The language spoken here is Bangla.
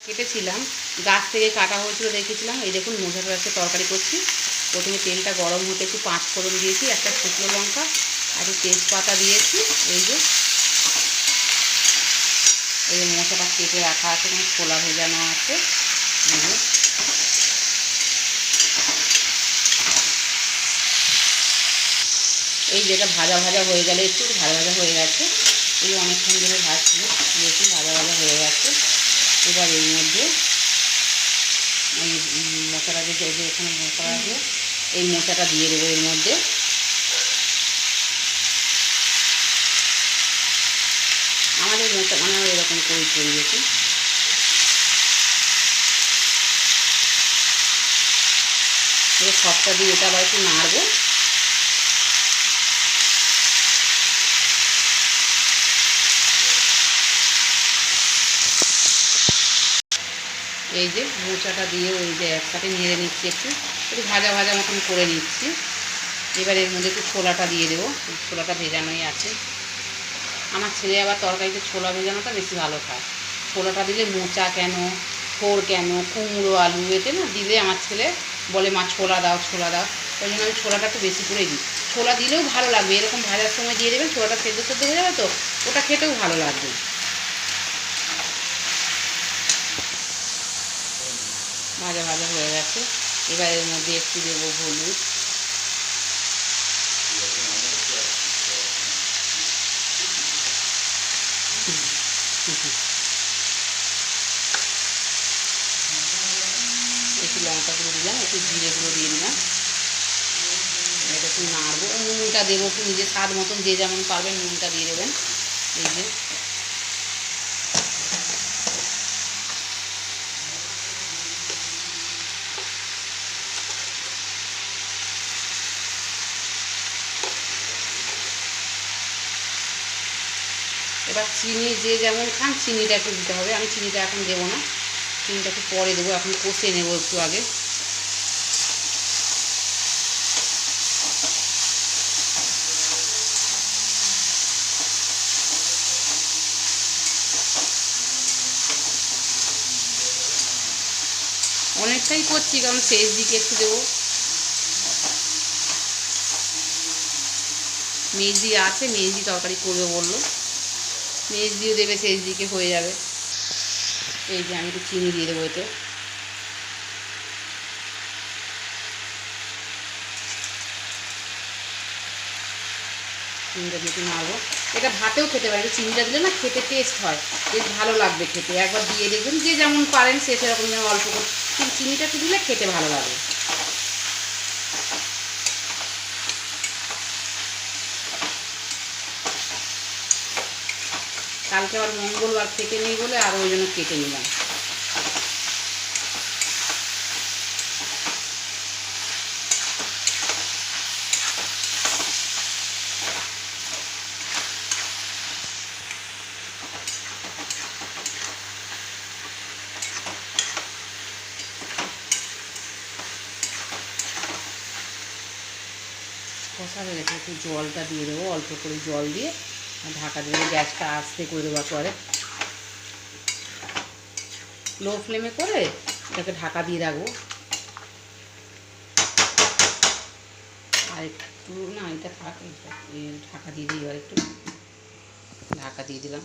কেটেছিলাম, গাছ থেকে কাটা হয়েছিল দেখেছিলাম। এই দেখুন মোচাটা আজকে তরকারি করছি। প্রথমে তেলটা গরম হতে একটু 5 ফোড়ন দিয়েছি, একটা শুকনো লঙ্কা আর একটু তেজপাতা দিয়েছি। এই যে মোচাটা কেটে রাখা আছে, কোনো ছোলা ভেজানো আছে। এই যেটা ভাজা ভাজা হয়ে গেলে একটু ভাজা ভাজা হয়ে গেছে, এই অনেকক্ষণ ধরে ভাজছি, দেখুন ভাজা ভাজা হয়ে গেছে। এবার এর মধ্যে এই মশলা যে এখানে মশলা আছে, এই মোচাটা দিয়ে দেবো এর মধ্যে। আমাদের মোচা মানে এরকম করে করি দেখুন। এবার সবটা দিয়ে এটা আবার একটু নাড়বো। এই যে মোচাটা দিয়ে ওই যে একসাথে নেড়ে নিচ্ছি, একটু একটু ভাজা ভাজা মতন করে নিচ্ছি। এবার এর মধ্যে একটু ছোলাটা দিয়ে দেবো, ছোলাটা ভেজানোই আছে। আমার ছেলে আবার তরকারিতে ছোলা ভেজানোটা বেশি ভালো খায়। ছোলাটা দিলে মোচা কেন, থোড় কেন, কুমড়ো আলু এতে না দিলে আমার ছেলে বলে মা ছোলা দাও ছোলা দাও। ওই জন্য আমি ছোলাটা একটু বেশি করে দিই। ছোলা দিলেও ভালো লাগবে, এরকম ভাজার সময় দিয়ে দেবেন, ছোলাটা সেদ্ধ সেদ্ধ হয়ে যাবে, তো ওটা খেতেও ভালো লাগবে। ভাজা ভাজা হয়ে গেছে, এবার এর মধ্যে একটু দেবো হলুদ, একটু লঙ্কা গুঁড়ো দিলাম, একটু জিরে গুঁড়ো দিয়ে দিলাম। এটা একটু নাড়বো, নুনটা দেবো একটু নিজের স্বাদ মতন, যে যেমন পারবেন নুনটা দিয়ে দেবেন। এই যে এবার চিনি যে যেমন খান চিনিটা একটু দিতে হবে, আমি চিনিটা এখন দেবো না, চিনিটা একটু পরে দেবো, এখন কষে নেবো একটু আগে। অনেকটাই করছি কারণ শেষ দিকে একটু দেবো। মেজদি আছে, মেজদি তরকারি করবে বললো, মেজদিও দেবে, শেষ দিকে হয়ে যাবে। এই যে আমি একটু চিনি দিয়ে দেবো এতে। চিনিটা দিয়ে একটু নাড়বো। এটা ভাতেও খেতে পারে, চিনিটা দিলে না খেতে টেস্ট হয়, বেশ ভালো লাগবে খেতে। একবার দিয়ে দেখবেন, যে যেমন পারেন সে সেরকম যেন অল্প করে, কিন্তু চিনিটা একটু দিলে খেতে ভালো লাগে। কালকে আবার মঙ্গলবার কেটে নেই বলে আর ওই জন্য কেটে নিলাম। কষা হয়ে গেছে, একটু জলটা দিয়ে দেবো, অল্প করে জল দিয়ে ঢাকা দিয়ে গ্যাসটা আস্তে করে দেওয়ার পরে লো ফ্লেমে করে এটাকে ঢাকা দিয়ে রাখবো। আর একটু না এটা থাকে, ঢাকা দিয়ে দিই, আর একটু ঢাকা দিয়ে দিলাম।